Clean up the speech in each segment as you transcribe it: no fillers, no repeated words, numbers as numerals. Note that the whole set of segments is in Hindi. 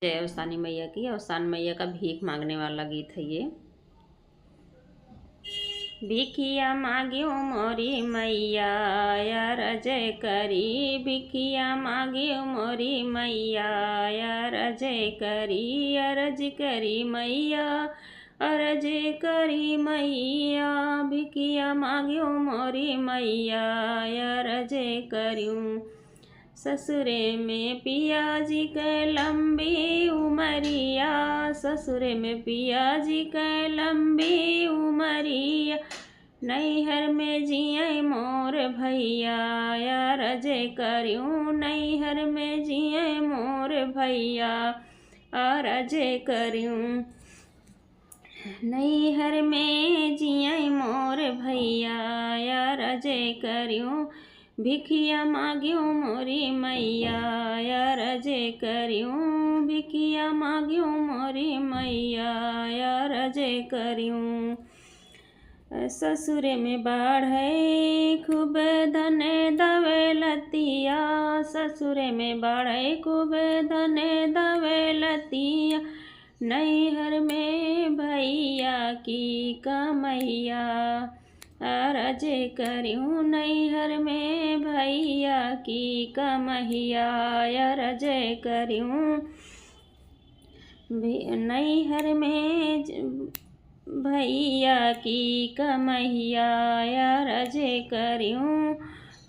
जय अवसानी मैया की। अवसान मैया का भीख मांगने वाला गीत है ये। भिखिया मांगियो मोरी मैया यार जय करी, भिखिया मांगियो मोरी मैया यार जय करी, अरज करी मैया अरज करी मैया, भिखिया मांगियो मोरी मैया यार जय करियूँ। ससुरे में पिया जी के लंबी उमरिया, ससुरे में पिया जी के लंबी उमरिया, नैहर में जिये मोर भैया यार जय करियूँ, नैहर में जिये मोर भैया और जय करियूँ, नैहर में जिये मोर भैया यार जय करियूँ। भिखिया मांगियो मोरी मैया यार जय करियूँ, भिखिया मांगियो मोरी मैया यार जय करियूँ। ससुरे में बाढ़ है खूब धन दौलतिया, ससुरे में बाढ़ है खूब धन दौलतिया, नैहर में भैया की कमैया अरज करियूँ, नैहर में भैया की कमैया अरज करियूँ, नैहर में भैया की कमैया अरज करियूँ।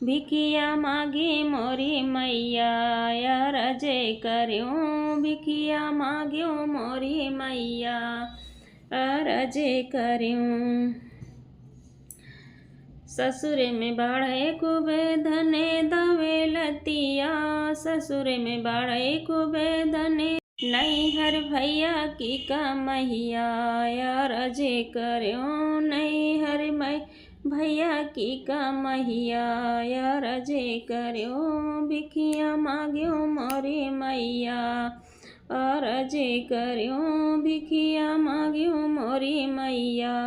भिखिया मांगी मोरी मैया अरज करियूँ, भिखिया मांगियो मोरी मैया अरज करियूँ। ससुरे में बाढ़े खूब धने दौलतिया, ससुरे में बाढ़े खूब धने, नैहर भैया की कमैया अरज करियूँ, नैहर में भैया की कमैया अरज करियूँ। भिखिया मांगियो मोरी मैया अरज करियूँ, भिखिया मांगियो मोरी मैया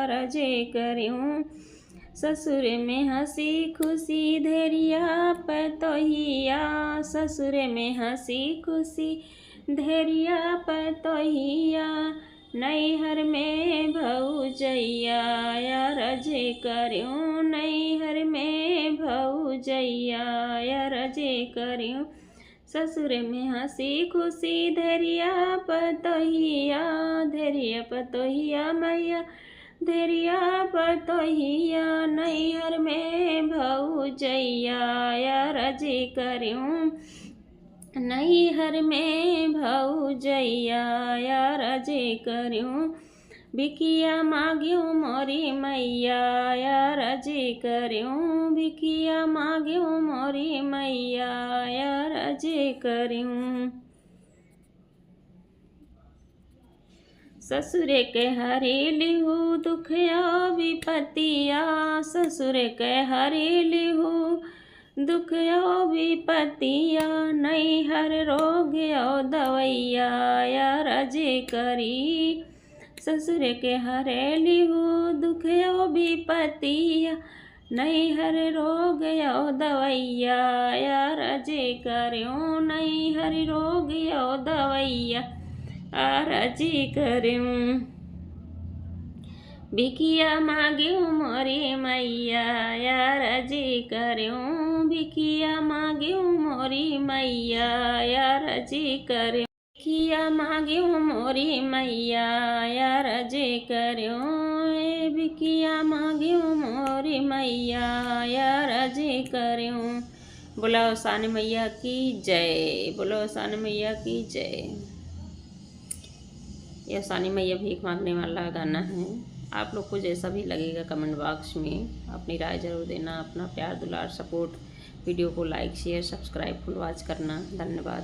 अरज करियूँ। ससुरे में हंसी खुशी धैर्या पतोहिया, ससुरे में हंसी खुशी धैर्या पतोहिया, नैहर में भौजैया अरज करियूँ, नैहर में भौजैया अरज करियूँ। ससुरे में हंसी खुशी धैर्या पतोहिया, धैर्या पतोहिया मैया धैर्या पतोहिया, नैहर में भौजैया अरज करियूँ, नैहर में भौजैया अरज करियूँ। भिखिया मांगियो मोरी मैया अरज करियूँ, भिखिया मांगियो मोरी मैया अरज करियूँ। ससुरे के हरेलिहू दुखया विपतिया, ससुरे के हरेलिहू दुखया विपतिया, नैहर रोगियो दवैया अरज करी, ससुरे के हरेलिहू दुखया विपतिया, नैहर रोगियो दवैया अरज करियूँ, नैहर रोगियो दवैया अरज करियूँ। भिखिया मांगियो मोरी मैया अरज करियूँ, भिखिया मांगियो मोरी मैया अरज करियूँ, भिखिया मांगियो मोरी मैया अरज करियूँ, भिखिया मांगियो मोरी मैया अरज करियूँ। बोलो अवसानी मैया की जय, बोलो अवसानी मैया की जय। ये अवसानी मैया भीख मांगने वाला गाना है। आप लोग को जैसा भी लगेगा कमेंट बॉक्स में अपनी राय ज़रूर देना। अपना प्यार दुलार सपोर्ट, वीडियो को like share subscribe full watch करना। धन्यवाद।